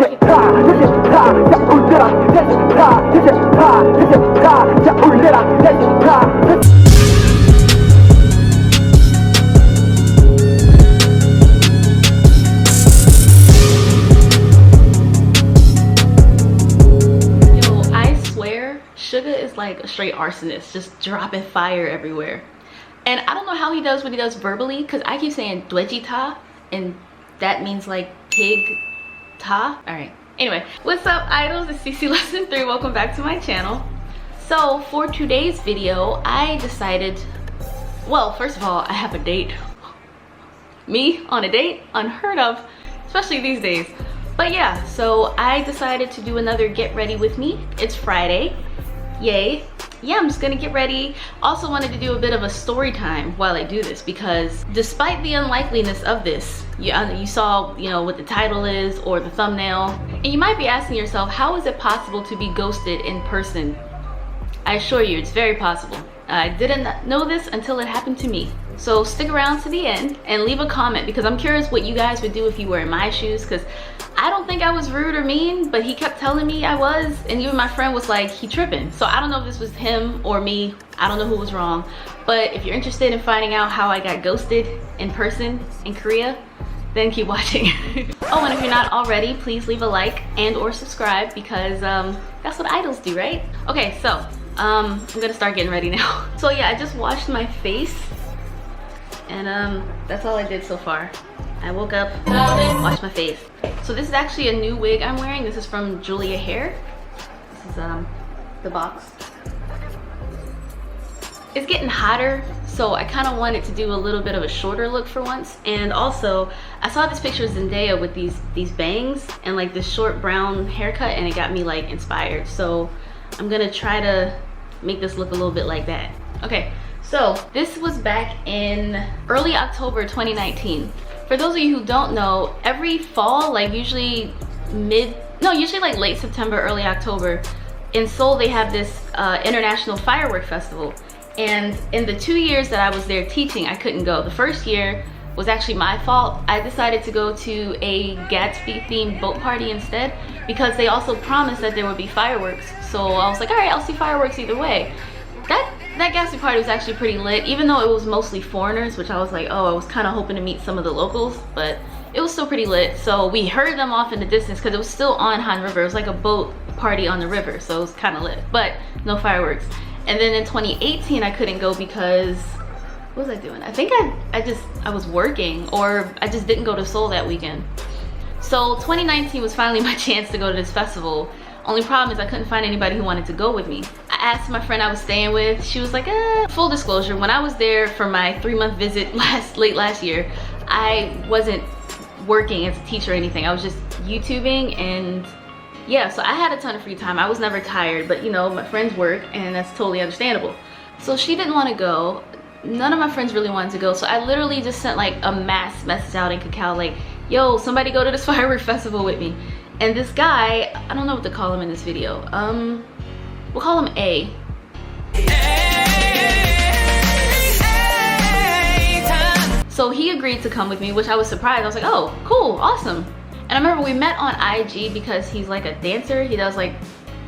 Sugar is like a straight arsonist, just dropping fire everywhere. And I don't know how he does what he does verbally, because I keep saying dwejita, and that means like pig ta. All right. Anyway, what's up, idols? It's CC Lesson 3. Welcome back to my channel. So for today's video, I decided, well, first of all, I have a date. Me on a date? Unheard of, especially these days. But yeah, so I decided to do another get ready with me. It's Friday. Yay. Yeah, I'm just gonna get ready. Also wanted to do a bit of a story time while I do this, because despite the unlikeliness of this, you saw, you know, what the title is or the thumbnail, and you might be asking yourself, how is it possible to be ghosted in person? I assure you, it's very possible. I didn't know this until it happened to me. So stick around to the end and leave a comment, because I'm curious what you guys would do if you were in my shoes, because I don't think I was rude or mean, but he kept telling me I was, and even my friend was like, he tripping. So I don't know if this was him or me. I don't know who was wrong. But if you're interested in finding out how I got ghosted in person in Korea, then keep watching. Oh, and if you're not already, please leave a like and or subscribe, because that's what idols do, right? Okay, so I'm gonna start getting ready now. So yeah, I just washed my face, and that's all I did so far. I woke up, washed my face. So this is actually a new wig I'm wearing. This is from Julia Hair. This is the box. It's getting hotter, so I kind of wanted to do a little bit of a shorter look for once. And also, I saw this picture of Zendaya with these bangs and like this short brown haircut, and it got me like inspired. So I'm gonna try to make this look a little bit like that. Okay, so this was back in early October 2019. For those of you who don't know, every fall, like usually like late September, early October, in Seoul they have this international firework festival. And in the 2 years that I was there teaching, I couldn't go. The first year was actually my fault. I decided to go to a Gatsby themed boat party instead, because they also promised that there would be fireworks. So I was like, all right, I'll see fireworks either way. That Gatsby party was actually pretty lit, even though it was mostly foreigners, which I was like, oh, I was kind of hoping to meet some of the locals, but it was still pretty lit. So we heard them off in the distance, because it was still on Han River. It was like a boat party on the river, so it was kind of lit, but no fireworks. And then in 2018, I couldn't go because, what was I doing? I think I was working, or I just didn't go to Seoul that weekend. So 2019 was finally my chance to go to this festival. Only problem is I couldn't find anybody who wanted to go with me. I asked my friend I was staying with. She was like, Full disclosure, when I was there for my 3-month visit late last year, I wasn't working as a teacher or anything. I was just YouTubing, and yeah, so I had a ton of free time. I was never tired, but you know, my friends work, and that's totally understandable. So she didn't want to go. None of my friends really wanted to go, so I literally just sent like a mass message out in Kakao, like, yo, somebody go to this firework festival with me. And this guy, I don't know what to call him in this video. We'll call him A. So he agreed to come with me, which I was surprised. I was like, oh, cool, awesome. And I remember we met on IG because he's like a dancer. He does like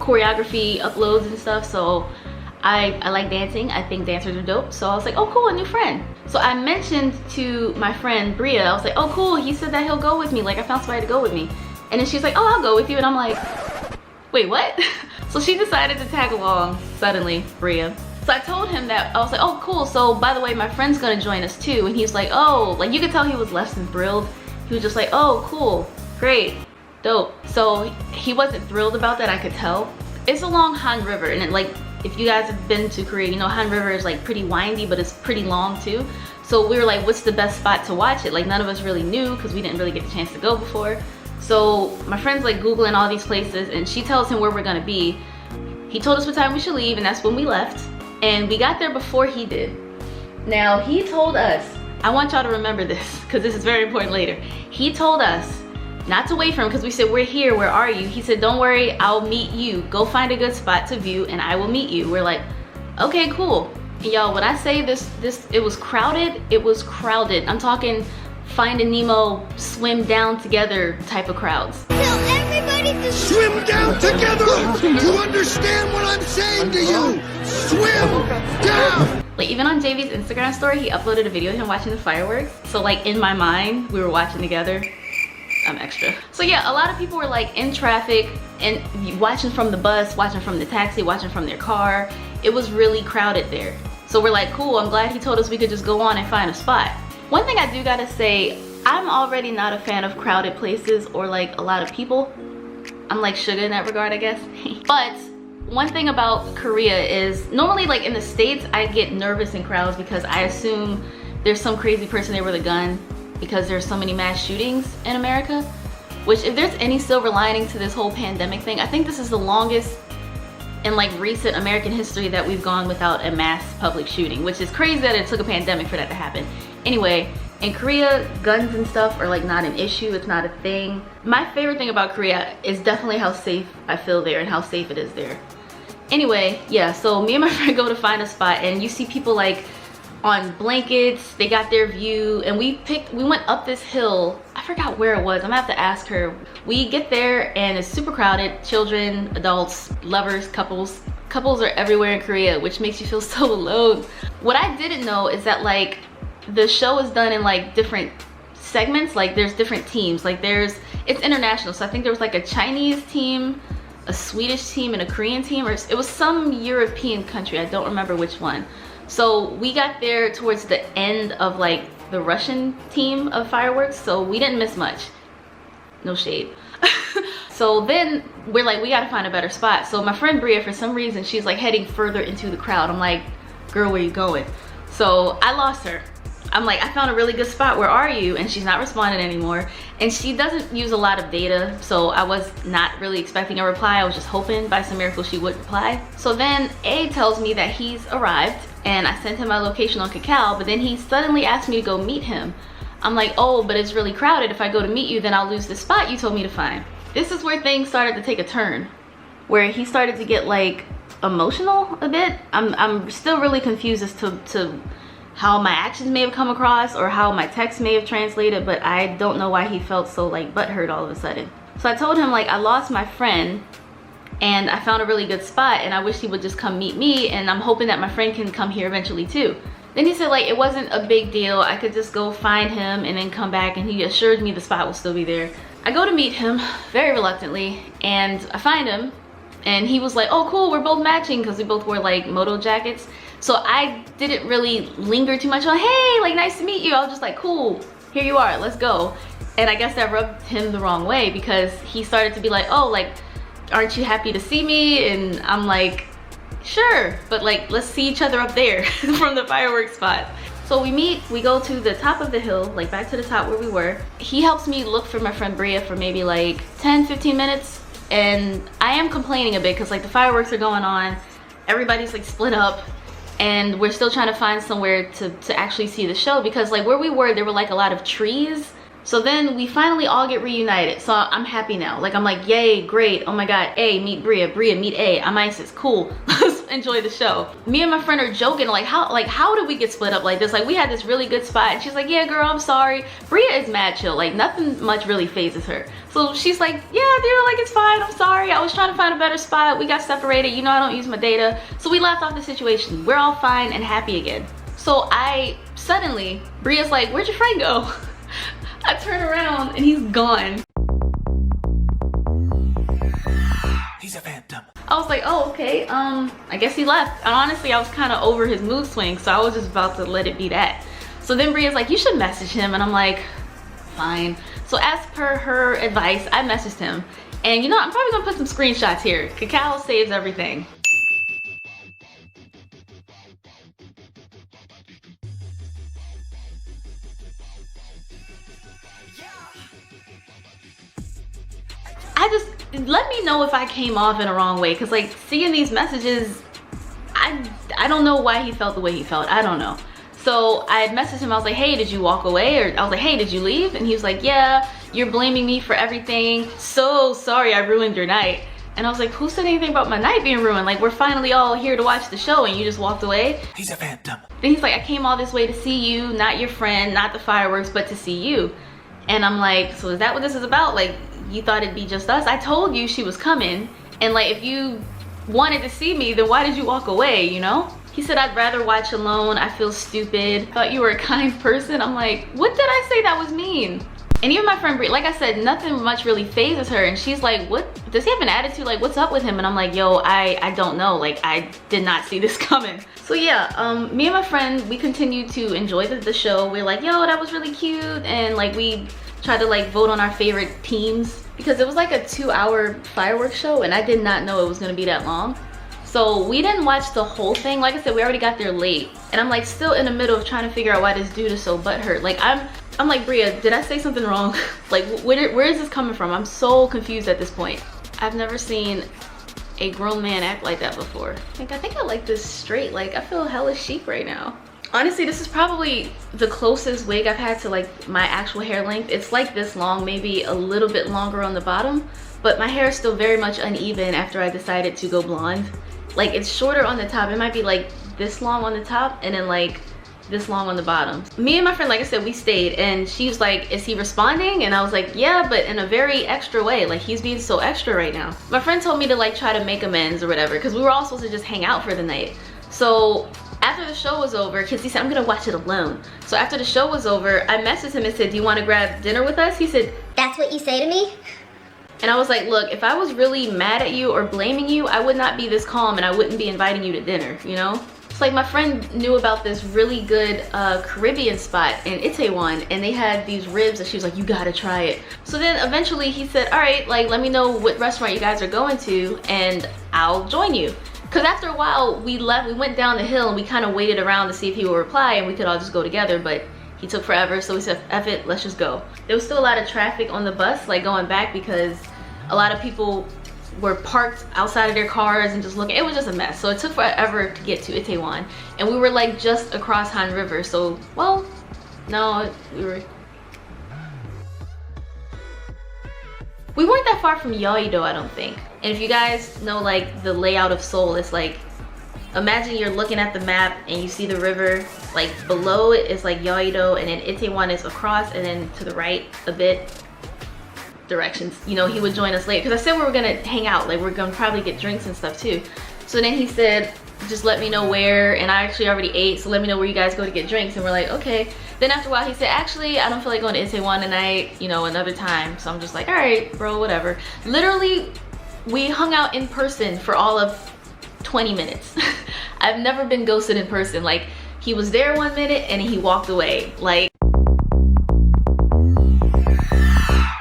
choreography uploads and stuff. So I like dancing. I think dancers are dope. So I was like, oh cool, a new friend. So I mentioned to my friend Bria, I was like, oh cool, he said that he'll go with me. Like, I found somebody to go with me. And then she's like, oh, I'll go with you. And I'm like, wait, what? So she decided to tag along suddenly, Bria. So I told him that, I was like, oh cool, so by the way, my friend's gonna join us too. And he's like, oh, like you could tell he was less than thrilled. He was just like, oh cool, great, dope. So he wasn't thrilled about that, I could tell. It's along Han River, and it, like, if you guys have been to Korea, you know Han River is like pretty windy, but it's pretty long too. So we were like, what's the best spot to watch it? Like, none of us really knew because we didn't really get the chance to go before. So my friend's like Googling all these places, and she tells him where we're gonna be. He told us what time we should leave, and that's when we left. And we got there before he did. Now he told us, I want y'all to remember this because this is very important later. He told us not to wait for him because we said, we're here, where are you? He said, don't worry, I'll meet you. Go find a good spot to view and I will meet you. We're like, okay, cool. And y'all, when I say this, it was crowded, it was crowded. I'm talking Finding Nemo swim down together type of crowds. Till everybody Swim down together! You understand what I'm saying to you? Swim down! Like even on JV's Instagram story, he uploaded a video of him watching the fireworks. So like in my mind, we were watching together. I'm extra. So yeah, a lot of people were like in traffic and watching from the bus, watching from the taxi, watching from their car. It was really crowded there. So we're like, cool, I'm glad he told us we could just go on and find a spot. One thing I do gotta say, I'm already not a fan of crowded places or like a lot of people. I'm like Suga in that regard, I guess. But one thing about Korea is normally like in the States, I get nervous in crowds because I assume there's some crazy person there with a gun because there's so many mass shootings in America. Which if there's any silver lining to this whole pandemic thing, I think this is the longest in like recent American history that we've gone without a mass public shooting, which is crazy that it took a pandemic for that to happen. Anyway, in Korea, guns and stuff are like not an issue, it's not a thing. My favorite thing about Korea is definitely how safe I feel there and how safe it is there. Anyway, yeah, so me and my friend go to find a spot and you see people like on blankets, they got their view, and we went up this hill. I forgot where it was, I'm gonna have to ask her. We get there and it's super crowded, children, adults, lovers, couples. Couples are everywhere in Korea, which makes you feel so alone. What I didn't know is that like the show is done in like different segments, like there's different teams, like it's international, so I think there was like a Chinese team, a Swedish team, and a Korean team, or it was some European country, I don't remember which one. So we got there towards the end of like the Russian team of fireworks, so we didn't miss much. No shade. So then we're like, we gotta find a better spot. So my friend Bria, for some reason, she's like heading further into the crowd. I'm like, girl, where you going? So I lost her. I'm like, I found a really good spot, where are you? And she's not responding anymore. And she doesn't use a lot of data, so I was not really expecting a reply. I was just hoping by some miracle she would reply. So then A tells me that he's arrived, and I sent him my location on Kakao, but then he suddenly asked me to go meet him. I'm like, oh, but it's really crowded. If I go to meet you, then I'll lose the spot you told me to find. This is where things started to take a turn, where he started to get like emotional a bit. I'm still really confused as to how my actions may have come across or how my text may have translated, but I don't know why he felt so like butthurt all of a sudden. So I told him like I lost my friend and I found a really good spot and I wish he would just come meet me, and I'm hoping that my friend can come here eventually too. Then he said like it wasn't a big deal, I could just go find him and then come back, and he assured me the spot will still be there. I go to meet him very reluctantly and I find him, and he was like, oh cool, we're both matching, because we both wore like moto jackets. So I didn't really linger too much on, hey, like nice to meet you. I was just like, cool, here you are, let's go. And I guess that rubbed him the wrong way, because he started to be like, oh, like, aren't you happy to see me? And I'm like, sure, but like, let's see each other up there from the fireworks spot. So we meet, we go to the top of the hill, like back to the top where we were. He helps me look for my friend Bria for maybe like 10-15 minutes. And I am complaining a bit because like the fireworks are going on, everybody's like split up, and we're still trying to find somewhere to actually see the show, because like where we were, there were like a lot of trees. So then we finally all get reunited. So I'm happy now. Like I'm like, yay, great. Oh my God, A, meet Bria, Bria, meet A. I'm Isis, cool. Let's enjoy the show. Me and my friend are joking, like how did we get split up like this? Like we had this really good spot, and she's like, yeah girl, I'm sorry. Bria is mad chill, like nothing much really phases her. So she's like, yeah dude, like it's fine, I'm sorry. I was trying to find a better spot. We got separated, you know I don't use my data. So we laughed off the situation. We're all fine and happy again. So suddenly, Bria's like, where'd your friend go? I turn around and he's gone. He's a phantom. I was like, oh, okay, I guess he left. And honestly, I was kind of over his mood swing, so I was just about to let it be that. So then Bria's like, you should message him. And I'm like, fine. So as per her advice, I messaged him. And you know, I'm probably gonna put some screenshots here. Kakao saves everything. Let me know if I came off in a wrong way, because like seeing these messages, I don't know why he felt the way he felt. I don't know. So I messaged him, I was like, hey, did you walk away? Or I was like, hey, did you leave? And he was like, yeah, you're blaming me for everything. So sorry I ruined your night. And I was like, who said anything about my night being ruined? Like, we're finally all here to watch the show and you just walked away? He's a phantom. Then he's like, I came all this way to see you, not your friend, not the fireworks, but to see you. And I'm like, so is that what this is about? Like, you thought it'd be just us. I told you she was coming, and like if you wanted to see me, then why did you walk away, you know? He said, I'd rather watch alone. I feel stupid. Thought you were a kind person. I'm like, what did I say that was mean? And even my friend Brie, like I said, nothing much really phases her. And she's like, what, does he have an attitude? Like, what's up with him? And I'm like, yo, I don't know. Like, I did not see this coming. So yeah, me and my friend, we continued to enjoy the show. We're like, yo, that was really cute. And like, we tried to like vote on our favorite teams, because it was like a 2-hour fireworks show and I did not know it was gonna be that long. So we didn't watch the whole thing. Like I said, we already got there late. And I'm like still in the middle of trying to figure out why this dude is so butthurt. Like I'm like, Bria, did I say something wrong? Like where is this coming from? I'm so confused at this point. I've never seen a grown man act like that before. I think I like this straight. Like I feel hella chic right now. Honestly, this is probably the closest wig I've had to like my actual hair length. It's like this long, maybe a little bit longer on the bottom, but my hair is still very much uneven after I decided to go blonde. Like it's shorter on the top. It might be like this long on the top and then like this long on the bottom. Me and my friend, like I said, we stayed and she was like, is he responding? And I was like, yeah, but in a very extra way. Like he's being so extra right now. My friend told me to like try to make amends or whatever, because we were all supposed to just hang out for the night. So after the show was over, because he said, I'm gonna watch it alone. So after the show was over, I messaged him and said, do you want to grab dinner with us? He said, that's what you say to me? and I was like, look, if I was really mad at you or blaming you, I would not be this calm and I wouldn't be inviting you to dinner, you know? It's like my friend knew about this really good Caribbean spot in Itaewon, and they had these ribs that she was like, you gotta try it. So then eventually he said, all right, like let me know what restaurant you guys are going to and I'll join you. Because after a while, we left, we went down the hill and we kind of waited around to see if he would reply and we could all just go together, but he took forever, so we said, F it, let's just go. There was still a lot of traffic on the bus, like going back, because a lot of people were parked outside of their cars and just looking. It was just a mess. So it took forever to get to Itaewon. And we were like just across Han River. So, well, no, we weren't that far from Yeouido, I don't think. And if you guys know like the layout of Seoul, it's like, imagine you're looking at the map and you see the river, like below it is like Yeouido, and then Itaewon is across, and then to the right a bit, directions. You know, he would join us later, because I said we were gonna hang out, like we're gonna probably get drinks and stuff too. So then he said, just let me know where, and I actually already ate, so let me know where you guys go to get drinks. And we're like, okay. Then after a while he said, actually I don't feel like going to Itaewon tonight, you know, another time. So I'm just like, all right bro, whatever. Literally we hung out in person for all of 20 minutes. I've never been ghosted in person. Like he was there 1 minute and he walked away. Like,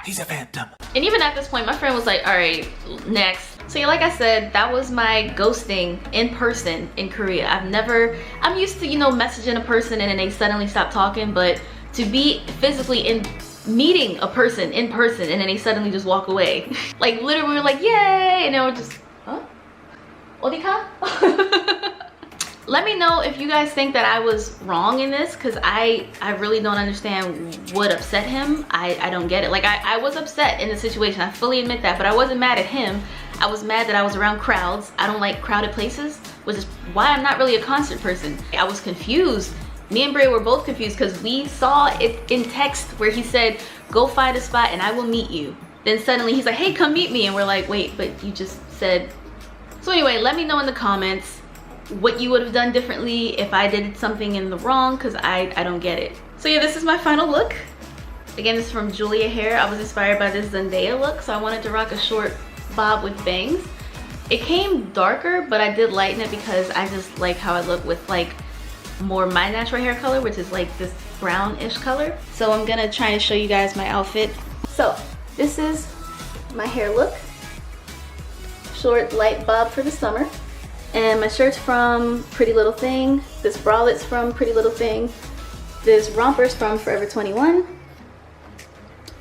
he's a phantom. and even at this point, my friend was like, all right, next. So yeah, like I said, that was my ghosting in person in Korea. I'm used to, you know, messaging a person and then they suddenly stop talking, but to be physically meeting a person in person and then they suddenly just walk away. Like literally we were like, yay, and then we're just, huh? Odika? Let me know if you guys think that I was wrong in this, because I really don't understand what upset him. I don't get it. Like I was upset in the situation, I fully admit that, but I wasn't mad at him. I was mad that I was around crowds. I don't like crowded places, which is why I'm not really a concert person. I was confused. Me and Bray were both confused because we saw it in text where he said, go find a spot and I will meet you. Then suddenly he's like, hey, come meet me. And we're like, wait, but you just said. So anyway, let me know in the comments what you would have done differently if I did something in the wrong, because I don't get it. So yeah, this is my final look. Again, this is from Julia Hair. I was inspired by this Zendaya look, so I wanted to rock a short bob with bangs. It came darker, but I did lighten it because I just like how I look with like more my natural hair color, which is like this brownish color. So I'm gonna try to show you guys my outfit. So this is my hair look. Short light bob for the summer. And my shirt's from Pretty Little Thing. This bralett's from Pretty Little Thing. This romper's from Forever 21.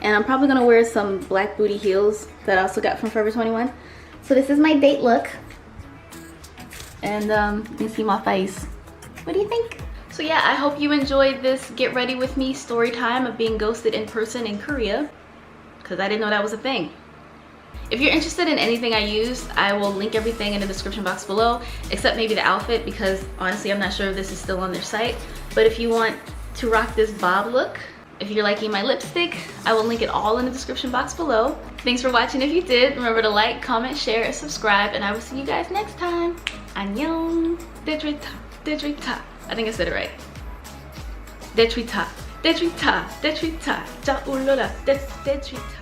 And I'm probably gonna wear some black booty heels that I also got from Forever 21. So this is my date look. And you can see my face. What do you think? So yeah, I hope you enjoyed this get ready with me story time of being ghosted in person in Korea, because I didn't know that was a thing. If you're interested in anything I used, I will link everything in the description box below, except maybe the outfit, because honestly I'm not sure if this is still on their site. But if you want to rock this bob look, If you're liking my lipstick, I will link it all in the description box below. Thanks for watching if you did. Remember to like, comment, share, and subscribe, and I will see you guys next time. Annyeong. Detrita. I think I said it right. Detrita. Detrita. Detrita. Ja ulula. Detrita.